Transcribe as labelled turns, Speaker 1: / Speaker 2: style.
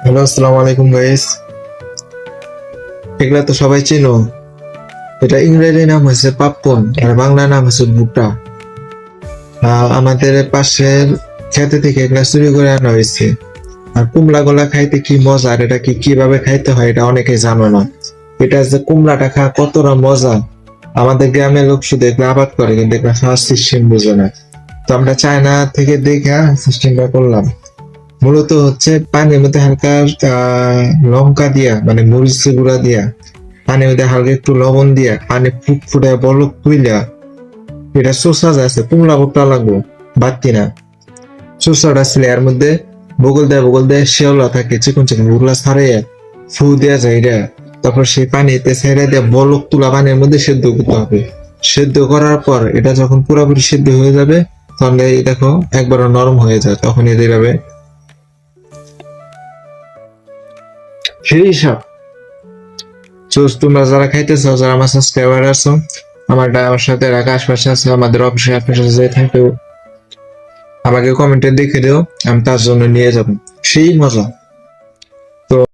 Speaker 1: Hello, আসসালামু আলাইকুম guys. এগুলা তো সবাই চেনো। এটা ইংরেজি নাম হচ্ছে পাপ্পন আর বাংলা নাম হচ্ছে ভুট্টা। আমাদের পাশের খেতে থেকে এগুলা চুরি করে আনা হয়েছে। আর কুমড়া গোলা খাইতে কি মজা, আর এটা কিভাবে খাইতে হয় এটা অনেকে জানো না। এটা যে কুমড়াটা খা কতটা মজা, আমাদের গ্রামের লোক শুধু এগুলো আবাদ করে, কিন্তু এগুলা খাওয়ার সিস্টেম বুঝে না। তো আমরা চায়না থেকে দেখা সিস্টেমটা করলাম। মূলত হচ্ছে পানির মধ্যে হালকা লঙ্কা দিয়া, মানে মরিচের গুঁড়া দিয়া, পানির মধ্যে হালকা একটু লবণ দিয়া, পানি ফুটফুটে বলক তুইলা, এটা শসা আছে কুমড়া ভুট্টা লাগবো, বাড়তি না। শসাটা ছিল এর মধ্যে বগল দেয় শেওলা থাকে চিকন চিকন, ওগুলা ছাড়াইয়া ফু দেওয়া যায় এটা। তারপর সেই পানিতে ছেড়ে দিয়ে বলক তুলা পানির মধ্যে সেদ্ধ করতে হবে। সেদ্ধ করার পর এটা যখন পুরোপুরি সেদ্ধ হয়ে যাবে, তাহলে এই দেখো একবার নরম হয়ে যায়, তখন এদের যাবে সেই সব। তোমরা যারা খাইতেছো, যারা আমার সাবস্ক্রাইবার আছো, আমার সাথে রাখা আশপাশে আছে, আমাদের অফিসের আশপাশে যে থাকো, আমাকে কমেন্টে দেখে দিও, আমি তার জন্য নিয়ে যাবো। সেই মজা।